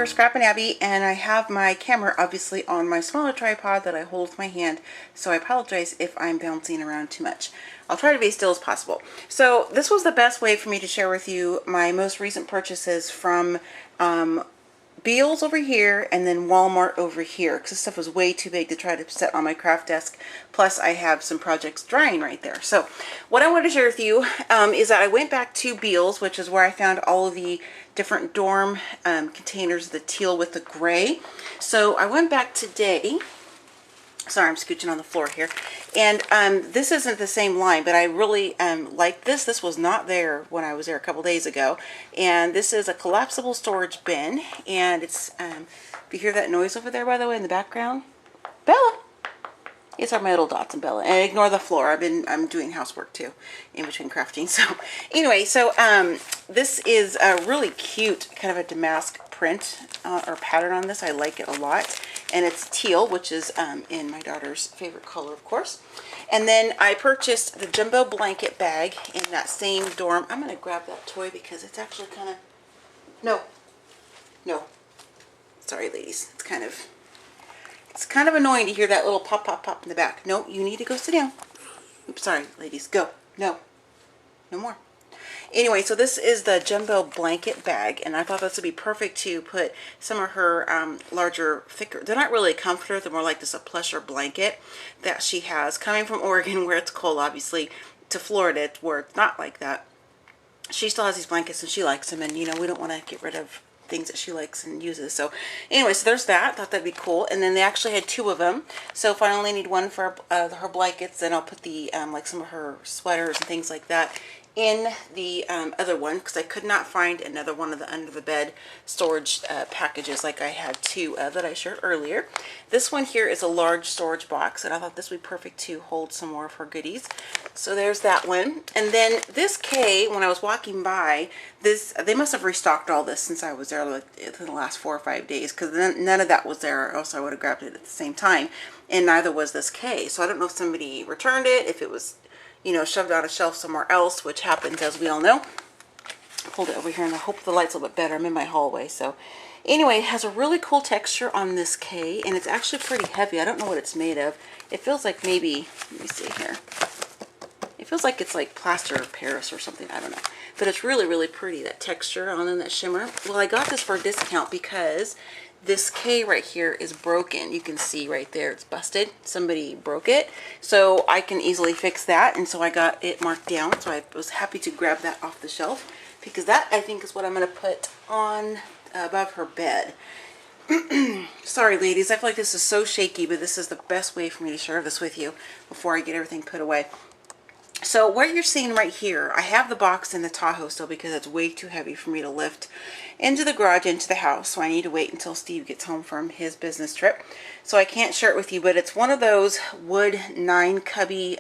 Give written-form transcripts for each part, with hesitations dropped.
here, Scrap and Abby, and I have my camera obviously on my smaller tripod that I hold with my hand, so I apologize if I'm bouncing around too much. I'll try to be as still as possible. So this was the best way for me to share with you my most recent purchases from Beals over here and then Walmart over here, because this stuff was way too big to try to set on my craft desk. Plus I have some projects drying right there. So what I wanted to share with you is that I went back to Beals, which is where I found all of the different dorm containers, the teal with the gray. So I went back today. Sorry, I'm scooching on the floor here. And this isn't the same line, but I really like this. This was not there when I was there a couple days ago. And this is a collapsible storage bin. And it's, if you hear that noise over there, by the way, in the background, Bella. These are my little dots and Bella. And ignore the floor. I'm doing housework too, in between crafting. So anyway, so this is a really cute kind of a damask print or pattern on this. I like it a lot. And it's teal, which is in my daughter's favorite color, of course. And then I purchased the jumbo blanket bag in that same dorm. I'm going to grab that toy because it's actually kind of... No. Sorry, ladies. It's kind of annoying to hear that little pop, pop, pop in the back. No, you need to go sit down. Oops, sorry, ladies. Go. No more. Anyway, so this is the jumbo blanket bag, and I thought this would be perfect to put some of her larger, thicker, they're not really a comforter, they're more like just a plusher blanket that she has coming from Oregon where it's cold, obviously, to Florida where it's not like that. She still has these blankets and she likes them, and you know, we don't want to get rid of things that she likes and uses. So anyway, so there's that. Thought that'd be cool. And then they actually had two of them. So if I only need one for her blankets, then I'll put the like some of her sweaters and things like that in the other one, because I could not find another one of the under the bed storage packages like I had two that I shared earlier. This one here is a large storage box, and I thought this would be perfect to hold some more of her goodies. So there's that one. And then this K, when I was walking by, they must have restocked all this since I was there like in the last 4 or 5 days, because none of that was there, or else I would have grabbed it at the same time. And neither was this K. So I don't know if somebody returned it, if it was, you know, shoved on a shelf somewhere else, which happens, as we all know. Hold it over here, and I hope the light's a little bit better. I'm in my hallway. So anyway, it has a really cool texture on this K, and it's actually pretty heavy. I don't know what it's made of. It feels like maybe, let me see here. It feels like it's like plaster of Paris or something. I don't know. But it's really, really pretty, that texture on and that shimmer. Well, I got this for a discount because this K right here is broken. You can see right there, it's busted. Somebody broke it. So I can easily fix that. And so I got it marked down. So I was happy to grab that off the shelf, because that, I think, is what I'm going to put on above her bed. Sorry, ladies. I feel like this is so shaky, but this is the best way for me to share this with you before I get everything put away. So what you're seeing right here, I have the box in the Tahoe still because it's way too heavy for me to lift into the garage, into the house. So I need to wait until Steve gets home from his business trip. So I can't share it with you, but it's one of those wood 9 cubby,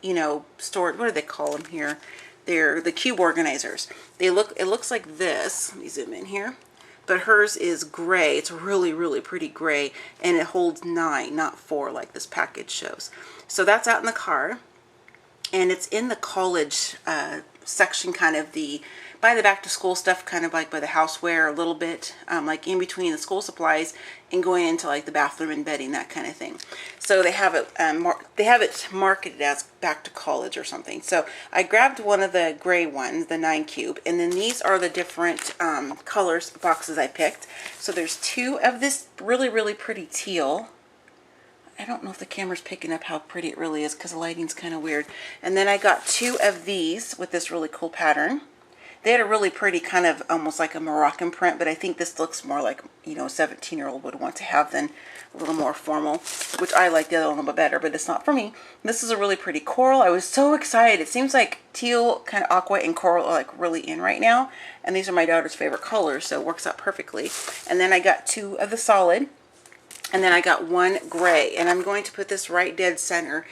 you know, stored, what do they call them here? They're the cube organizers. It looks like this. Let me zoom in here. But hers is gray. It's really, really pretty gray. And it holds 9, not 4 like this package shows. So that's out in the car. And it's in the college section, kind of by the back to school stuff, kind of like by the houseware a little bit, like in between the school supplies and going into like the bathroom and bedding, that kind of thing. So they have it marketed as back to college or something. So I grabbed one of the gray ones, the 9 cube, and then these are the different colors boxes I picked. So there's 2 of this really, really pretty teal. I don't know if the camera's picking up how pretty it really is because the lighting's kind of weird. And then I got 2 of these with this really cool pattern. They had a really pretty kind of almost like a Moroccan print, but I think this looks more like, you know, a 17-year-old would want to have than a little more formal, which I like the other one a little bit better, but it's not for me. This is a really pretty coral. I was so excited. It seems like teal, kind of aqua, and coral are like really in right now. And these are my daughter's favorite colors, so it works out perfectly. And then I got 2 of the solid. And then I got 1 gray, and I'm going to put this right dead center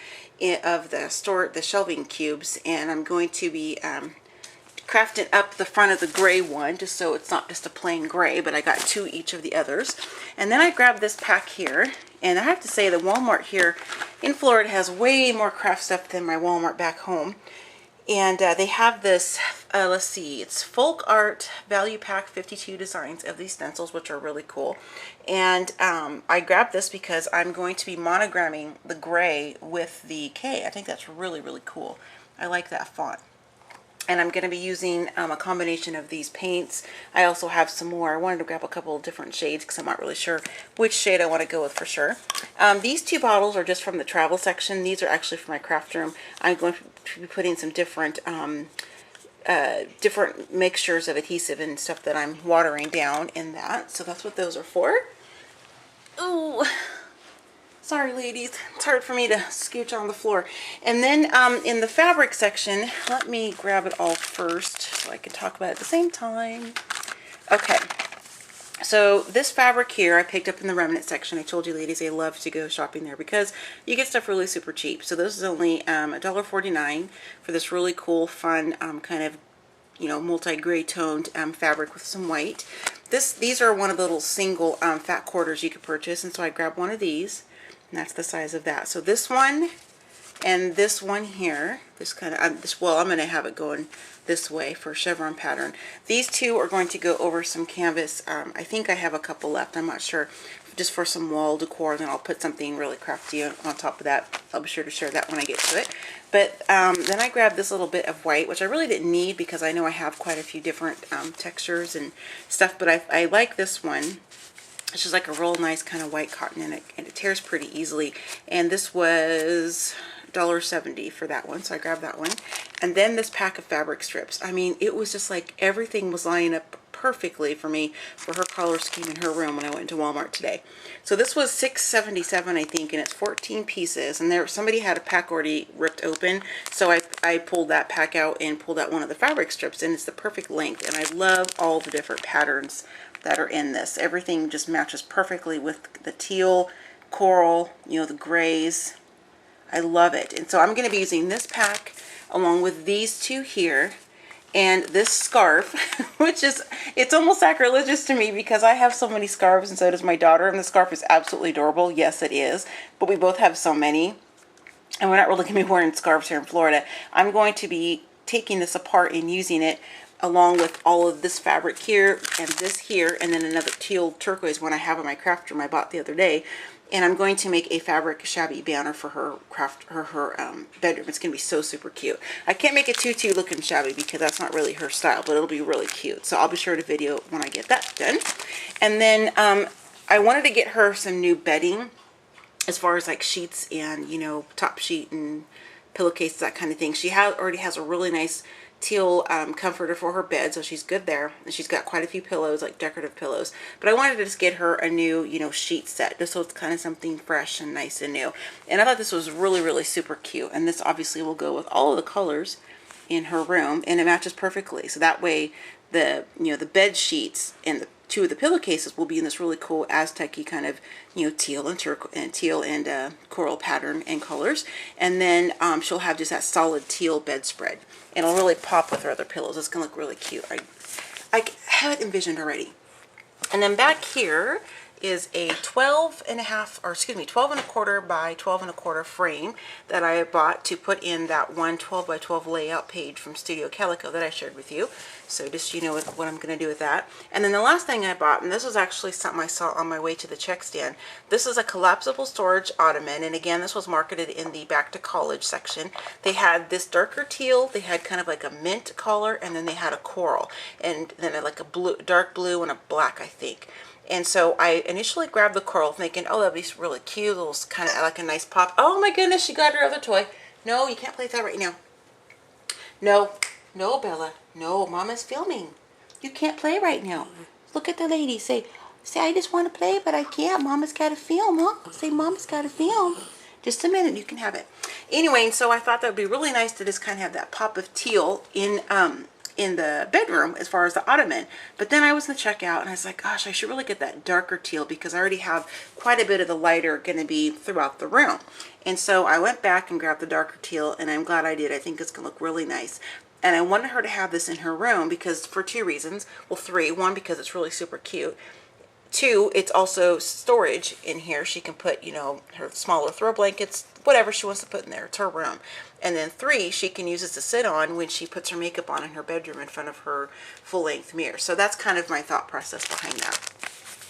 of the shelving cubes, and I'm going to be crafting up the front of the gray one, just so it's not just a plain gray, but I got 2 each of the others. And then I grabbed this pack here, and I have to say the Walmart here in Florida has way more craft stuff than my Walmart back home. And they have this let's see, it's Folk Art Value Pack 52 designs of these stencils, which are really cool. And I grabbed this because I'm going to be monogramming the gray with the K. I think that's really, really cool. I like that font. And I'm going to be using a combination of these paints. I also have some more. I wanted to grab a couple of different shades because I'm not really sure which shade I want to go with for sure. These two bottles are just from the travel section. These are actually for my craft room. I'm going to be putting some different different mixtures of adhesive and stuff that I'm watering down in that. So that's what those are for. Ooh. Sorry, ladies. It's hard for me to scooch on the floor. And then in the fabric section, let me grab it all first so I can talk about it at the same time. Okay. So this fabric here I picked up in the remnant section. I told you, ladies, I love to go shopping there because you get stuff really super cheap. So this is only $1.49 for this really cool, fun, kind of, you know, multi-gray toned fabric with some white. These are one of the little single fat quarters you could purchase, and so I grabbed one of these. And that's the size of that. So this one and this one here, this kind of, well, I'm going to have it going this way for chevron pattern. These two are going to go over some canvas. I think I have a couple left. I'm not sure. Just for some wall decor, then I'll put something really crafty on top of that. I'll be sure to share that when I get to it. But then I grabbed this little bit of white, which I really didn't need because I know I have quite a few different textures and stuff. But I like this one. It's just like a real nice kind of white cotton in it, and it tears pretty easily. And this was $1.70 for that one, so I grabbed that one. And then this pack of fabric strips. I mean, it was just like everything was lining up perfectly for me for her color scheme in her room when I went to Walmart today. So this was $6.77, I think, and it's 14 pieces. And there, somebody had a pack already ripped open, so I pulled that pack out and pulled out one of the fabric strips, and it's the perfect length. And I love all the different patterns that are in this. Everything just matches perfectly with the teal, coral, you know, the grays. I love it. And so I'm going to be using this pack along with these two here and this scarf, which is, it's almost sacrilegious to me because I have so many scarves and so does my daughter, and the scarf is absolutely adorable. Yes, it is, but we both have so many, and we're not really going to be wearing scarves here in Florida. I'm going to be taking this apart and using it along with all of this fabric here and this here, and then another teal turquoise one I have in my craft room I bought the other day. And I'm going to make a fabric shabby banner for her bedroom. It's going to be so super cute. I can't make it too looking shabby because that's not really her style, but it'll be really cute. So I'll be sure to video when I get that done. And then I wanted to get her some new bedding as far as like sheets and, you know, top sheet and pillowcases, that kind of thing. She already has a really nice teal comforter for her bed, so she's good there. And she's got quite a few pillows, like decorative pillows. But I wanted to just get her a new, you know, sheet set, just so it's kind of something fresh and nice and new. And I thought this was really super cute. And this obviously will go with all of the colors in her room, and it matches perfectly. So that way, the, you know, the bed sheets and the two of the pillowcases will be in this really cool Aztec-y kind of, you know, teal and coral pattern and colors. And then she'll have just that solid teal bedspread. It'll really pop with her other pillows. It's gonna look really cute. I have it envisioned already. And then back here is a 12 and a quarter by 12 and a quarter frame that I bought to put in that one 12 by 12 layout page from Studio Calico that I shared with you. So just, you know, what I'm going to do with that. And then the last thing I bought, and this was actually something I saw on my way to the check stand. This is a collapsible storage ottoman, and again, this was marketed in the back to college section. They had this darker teal, they had kind of like a mint color, and then they had a coral, and then like a blue, dark blue and a black, I think. And so I initially grabbed the coral thinking, oh, that'd be really cute, little kind of like a nice pop. Oh my goodness, she got her other toy. No, you can't play with that right now. No, Bella. No, Mama's filming. You can't play right now. Look at the lady. Say, I just want to play, but I can't. Mama's got to film, huh? Say, Mama's got to film. Just a minute, you can have it. Anyway, so I thought that would be really nice to just kind of have that pop of teal in the bedroom as far as the ottoman. But then I was in the checkout and I was like, gosh, I should really get that darker teal because I already have quite a bit of the lighter going to be throughout the room. And so I went back and grabbed the darker teal, and I'm glad I did. I think it's going to look really nice. And I wanted her to have this in her room because for two reasons. Well, three. One, because it's really super cute. Two, it's also storage in here. She can put, you know, her smaller throw blankets, whatever she wants to put in there. It's her room. And then 3, she can use this to sit on when she puts her makeup on in her bedroom in front of her full-length mirror. So that's kind of my thought process behind that.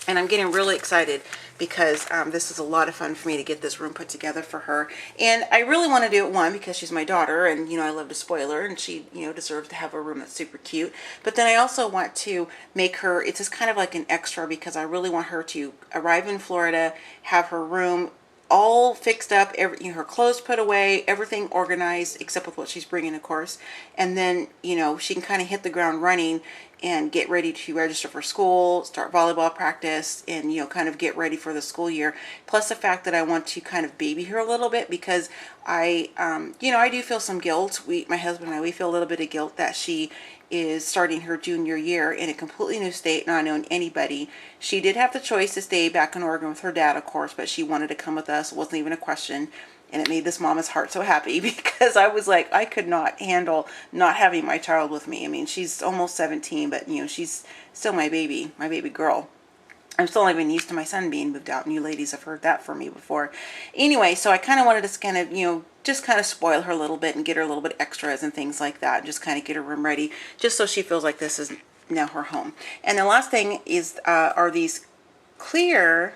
And I'm getting really excited because this is a lot of fun for me to get this room put together for her. And I really want to do it, one, because she's my daughter and, you know, I love to spoil her and she, you know, deserves to have a room that's super cute. But then I also want to make her, it's just kind of like an extra because I really want her to arrive in Florida, have her room all fixed up, you know, her clothes put away, everything organized except with what she's bringing, of course. And then, you know, she can kind of hit the ground running and get ready to register for school, start volleyball practice, and, you know, kind of get ready for the school year. Plus the fact that I want to kind of baby her a little bit because I, you know, I do feel some guilt. My husband and I, we feel a little bit of guilt that she is starting her junior year in a completely new state, not knowing anybody. She did have the choice to stay back in Oregon with her dad, of course, but she wanted to come with us. It wasn't even a question. And it made this mama's heart so happy because I was like, I could not handle not having my child with me. I mean, she's almost 17, but, you know, she's still my baby girl. I'm still not even used to my son being moved out. And you ladies have heard that from me before. Anyway, so I kind of wanted to kind of, you know, just kind of spoil her a little bit and get her a little bit extras and things like that. Just kind of get her room ready just so she feels like this is now her home. And the last thing is are these clear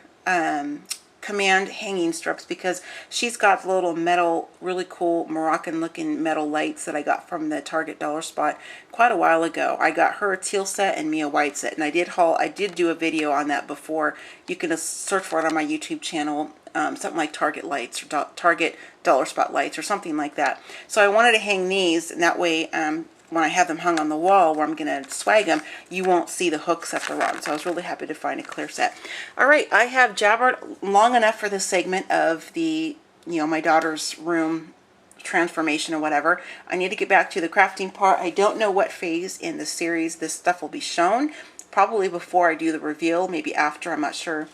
command hanging strips because she's got the little metal, really cool Moroccan looking metal lights that I got from the Target dollar spot quite a while ago. I got her a teal set and me a white set, and I did do a video on that before. You can search for it on my YouTube channel, something like Target lights or Target dollar spot lights or something like that. So I wanted to hang these, and that way when I have them hung on the wall where I'm going to swag them, you won't see the hooks that they're on. So I was really happy to find a clear set. All right, I have jabbered long enough for this segment of the, you know, my daughter's room transformation or whatever. I need to get back to the crafting part. I don't know what phase in the series this stuff will be shown. Probably before I do the reveal, maybe after, I'm not sure.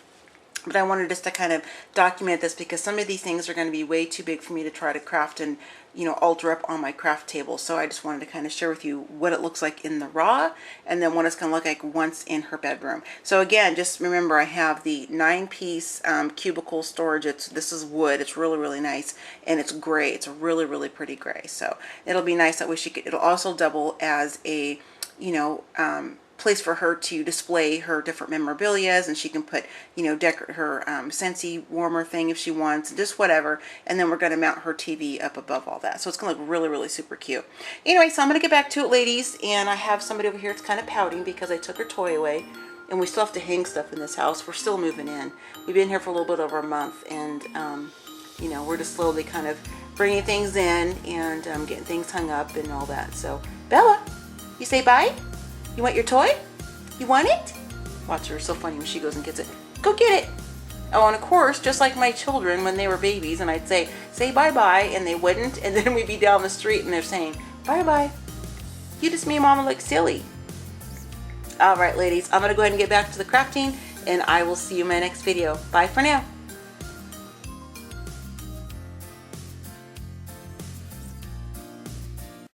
But I wanted just to kind of document this because some of these things are going to be way too big for me to try to craft and, you know, alter up on my craft table. So I just wanted to kind of share with you what it looks like in the raw and then what it's going to look like once in her bedroom. So again, just remember I have the 9-piece cubicle storage. This is wood. It's really, really nice. And it's gray. It's a really, really pretty gray. So it'll be nice. That way it'll also double as a, you know, place for her to display her different memorabilia, and she can put, you know, decorate her Scentsy warmer thing if she wants, just whatever. And then we're going to mount her TV up above all that. So it's going to look really, really super cute. Anyway, so I'm going to get back to it, ladies. And I have somebody over here that's kind of pouting because I took her toy away. And we still have to hang stuff in this house. We're still moving in. We've been here for a little bit over a month. And, you know, we're just slowly kind of bringing things in and getting things hung up and all that. So, Bella, you say bye? You want your toy? You want it? Watch her, so funny when she goes and gets it. Go get it. Oh, and of course, just like my children when they were babies, and I'd say bye-bye, and they wouldn't, and then we'd be down the street and they're saying, bye-bye. You just made Mama look silly. All right, ladies, I'm going to go ahead and get back to the crafting, and I will see you in my next video. Bye for now.